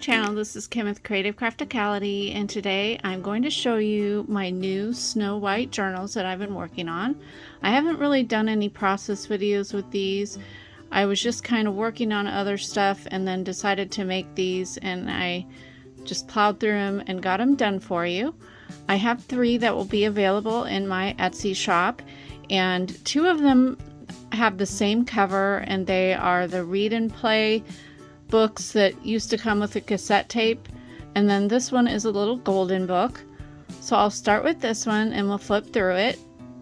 channel. This is Kim with Creative Crafticality, and today I'm going to show you my new Snow White journals that I've been working on. I haven't really done any process videos with these. I was just kind of working on other stuff and then decided to make these, and I just plowed through them and got them done for you. I have 3 that will be available in my Etsy shop, and 2 of them have the same cover, and they are the read and play books that used to come with a cassette tape, and then this one is a little golden book. So I'll start with this one and we'll flip through it.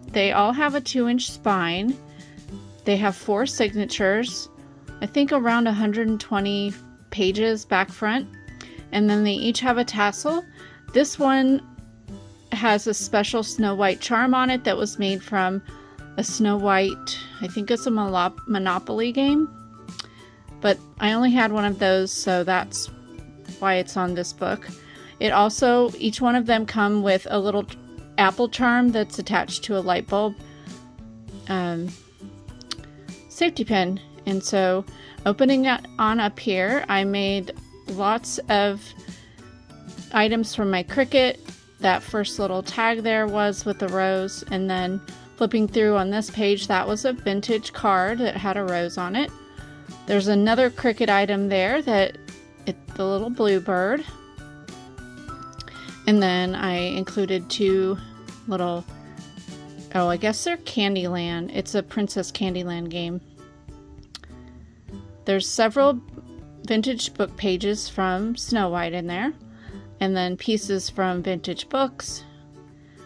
They all have a 2-inch spine. They have 4 signatures, I think around 120 pages back front, and then they each have a tassel. This one has a special Snow White charm on it that was made from a Snow White, I think it's a Monopoly game. But I only had one of those, so that's why it's on this book. It also, each one of them come with a little apple charm that's attached to a light bulb safety pin. And so opening it on up here, I made lots of items from my Cricut. That first little tag there was with the rose, and then flipping through on this page, that was a vintage card that had a rose on it. There's another Cricut item there the little bluebird. And then I included 2 little, I guess they're Candyland. It's a Princess Candyland game. There's several vintage book pages from Snow White in there, and then pieces from vintage books.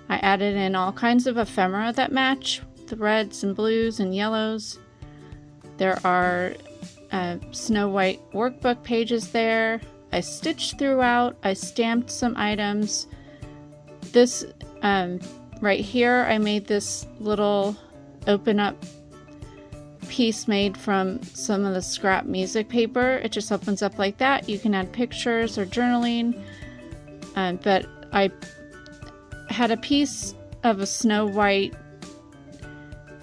I added in all kinds of ephemera that match the reds and blues and yellows. There are Snow White workbook pages there. I stitched throughout. I stamped some items. This right here, I made this little open up piece made from some of the scrap music paper. It just opens up like that. You can add pictures or journaling. But I had a piece of a Snow White.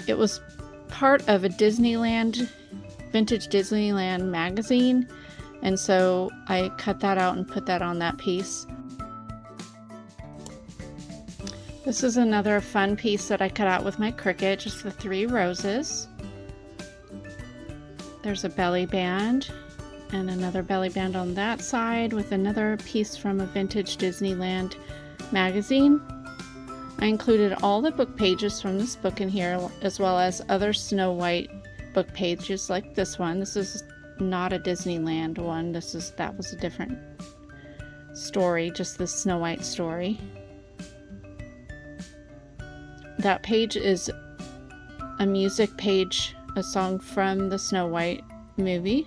It was part of a vintage Disneyland magazine, and so I cut that out and put that on that piece. This is another fun piece that I cut out with my Cricut, just the 3 roses. There's a belly band and another belly band on that side with another piece from a vintage Disneyland magazine. I included all the book pages from this book in here, as well as other Snow White book pages like this one. This is not a Disneyland one. That was a different story, just the Snow White story. That page is a music page, a song from the Snow White movie.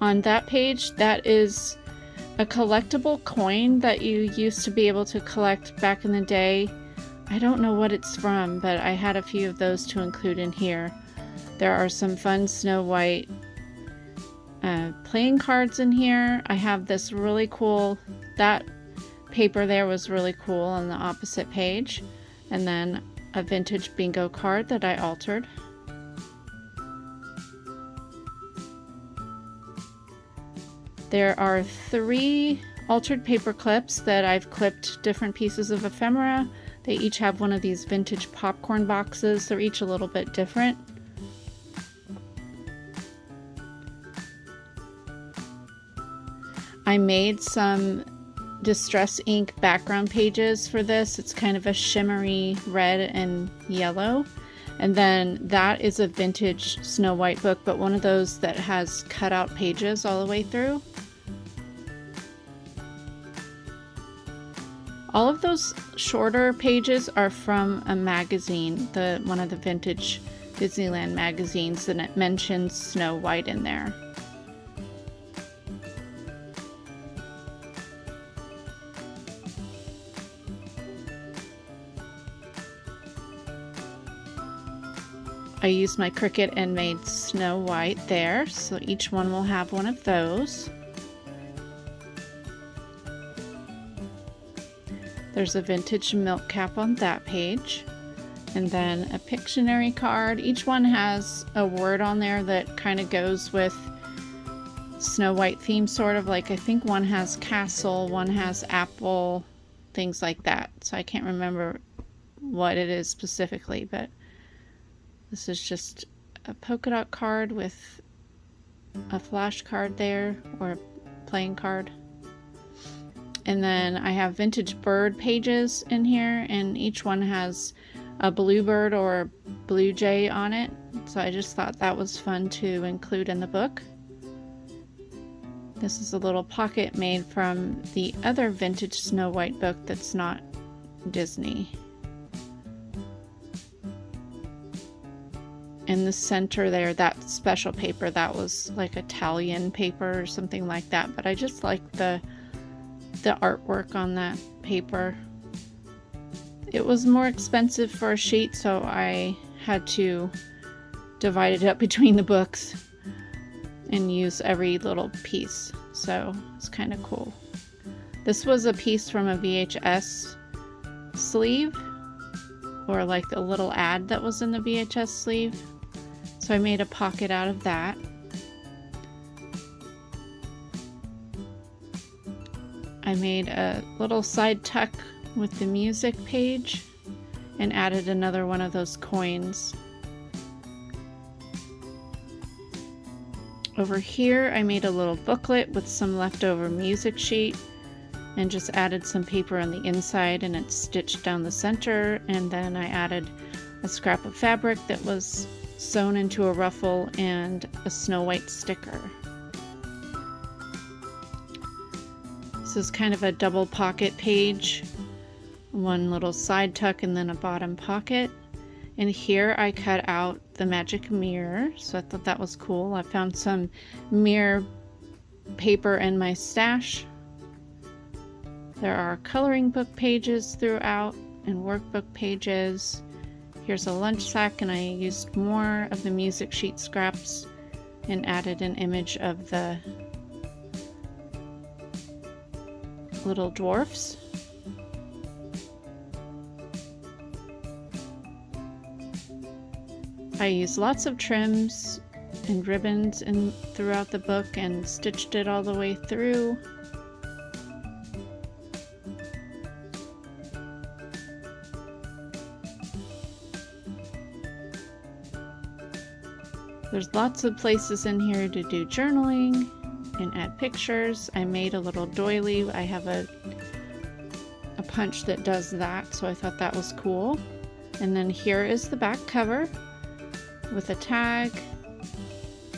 On that page, that is a collectible coin that you used to be able to collect back in the day. I don't know what it's from, but I had a few of those to include in here. There are some fun Snow White playing cards in here. I have this really cool, that paper there was really cool on the opposite page. And then a vintage bingo card that I altered. There are 3 altered paper clips that I've clipped different pieces of ephemera. They each have one of these vintage popcorn boxes. They're each a little bit different. I made some distress ink background pages for this. It's kind of a shimmery red and yellow. And then that is a vintage Snow White book, but one of those that has cutout pages all the way through. All of those shorter pages are from a magazine, one of the vintage Disneyland magazines, and it mentions Snow White in there. I used my Cricut and made Snow White there, so each one will have one of those. There's a vintage milk cap on that page. And then a Pictionary card. Each one has a word on there that kind of goes with Snow White theme, sort of. Like I think one has castle, one has apple, things like that. So I can't remember what it is specifically, but this is just a polka dot card with a flash card there, or a playing card. And then I have vintage bird pages in here, and each one has a bluebird or a blue jay on it. So I just thought that was fun to include in the book. This is a little pocket made from the other vintage Snow White book that's not Disney. In the center there, that special paper, that was like Italian paper or something like that, but I just like the artwork on that paper. It was more expensive for a sheet, so I had to divide it up between the books and use every little piece, so it's kind of cool. This was a piece from a VHS sleeve, or like the little ad that was in the VHS sleeve, so I made a pocket out of that. I made a little side tuck with the music page and added another one of those coins. Over here I made a little booklet with some leftover music sheet and just added some paper on the inside, and it's stitched down the center, and then I added a scrap of fabric that was sewn into a ruffle and a Snow White sticker. This is kind of a double pocket page, one little side tuck and then a bottom pocket. And here I cut out the magic mirror, so I thought that was cool. I found some mirror paper in my stash. There are coloring book pages throughout and workbook pages. Here's a lunch sack, and I used more of the music sheet scraps and added an image of the little dwarfs. I used lots of trims and ribbons throughout the book and stitched it all the way through. There's lots of places in here to do journaling and add pictures. I made a little doily. I have a punch that does that, so I thought that was cool. And then here is the back cover with a tag.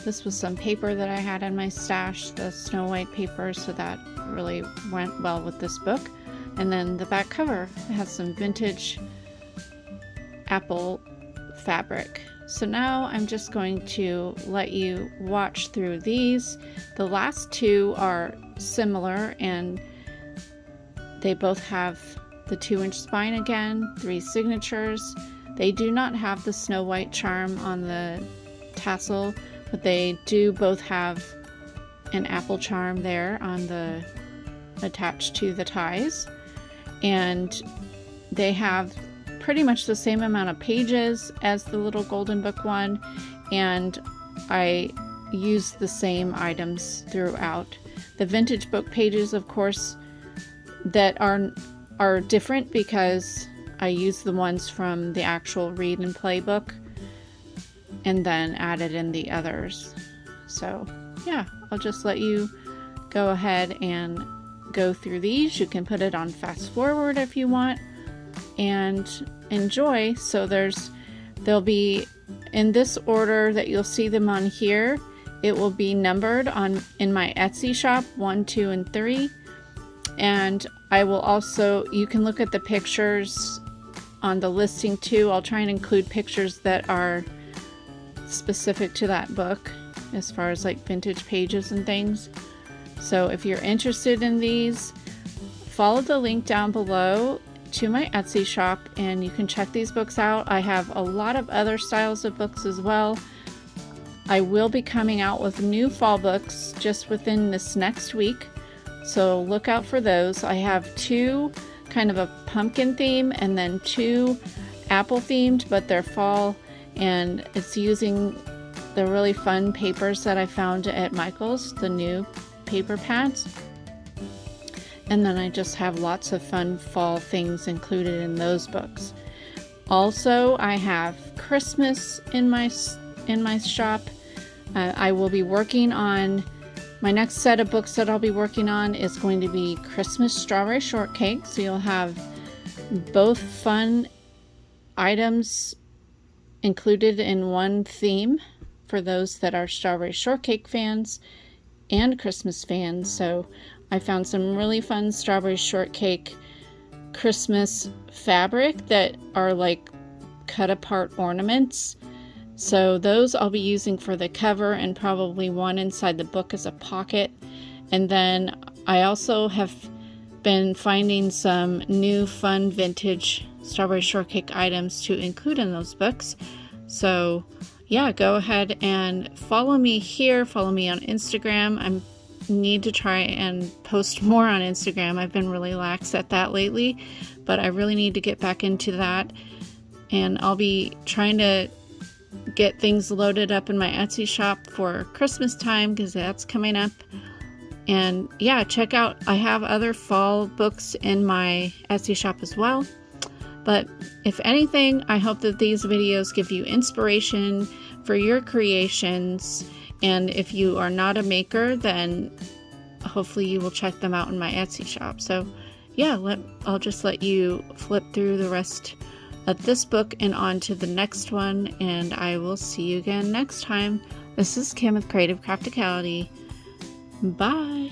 This was some paper that I had in my stash, the Snow White paper, so that really went well with this book. And then the back cover, it has some vintage apple fabric. So now I'm just going to let you watch through these. The last two are similar, and they both have the 2-inch spine again, 3 signatures. They do not have the Snow White charm on the tassel, but they do both have an apple charm there on the attached to the ties. And they have pretty much the same amount of pages as the little golden book one, and I used the same items throughout. The vintage book pages, of course, that are different because I used the ones from the actual read and play book and then added in the others. So yeah, I'll just let you go ahead and go through these. You can put it on fast forward if you want and enjoy. So they'll be in this order that you'll see them on here. It will be numbered in my Etsy shop, 1, 2, and 3. And I will also, you can look at the pictures on the listing too. I'll try and include pictures that are specific to that book as far as like vintage pages and things. So if you're interested in these, follow the link down below to my Etsy shop and you can check these books out. I have a lot of other styles of books as well. I will be coming out with new fall books just within this next week, so look out for those. I have 2 kind of a pumpkin theme and then 2 apple themed, but they're fall, and it's using the really fun papers that I found at Michael's, the new paper pads. And then I just have lots of fun fall things included in those books. Also, I have Christmas in my shop. I will be working on my next set of books that I'll be working on is going to be Christmas Strawberry Shortcake. So you'll have both fun items included in one theme for those that are strawberry shortcake fans and Christmas fans. So I found some really fun strawberry shortcake Christmas fabric that are like cut apart ornaments. So those I'll be using for the cover, and probably one inside the book as a pocket. And then I also have been finding some new fun vintage strawberry shortcake items to include in those books. So yeah, go ahead and follow me here. Follow me on Instagram. I need to try and post more on Instagram. I've been really lax at that lately, but I really need to get back into that. And I'll be trying to get things loaded up in my Etsy shop for Christmas time, because that's coming up. And yeah, check out, I have other fall books in my Etsy shop as well. But if anything, I hope that these videos give you inspiration for your creations. And if you are not a maker, then hopefully you will check them out in my Etsy shop. So yeah, I'll just let you flip through the rest of this book and on to the next one, and I will see you again next time. This is Kim with Creative Crafticality. Bye.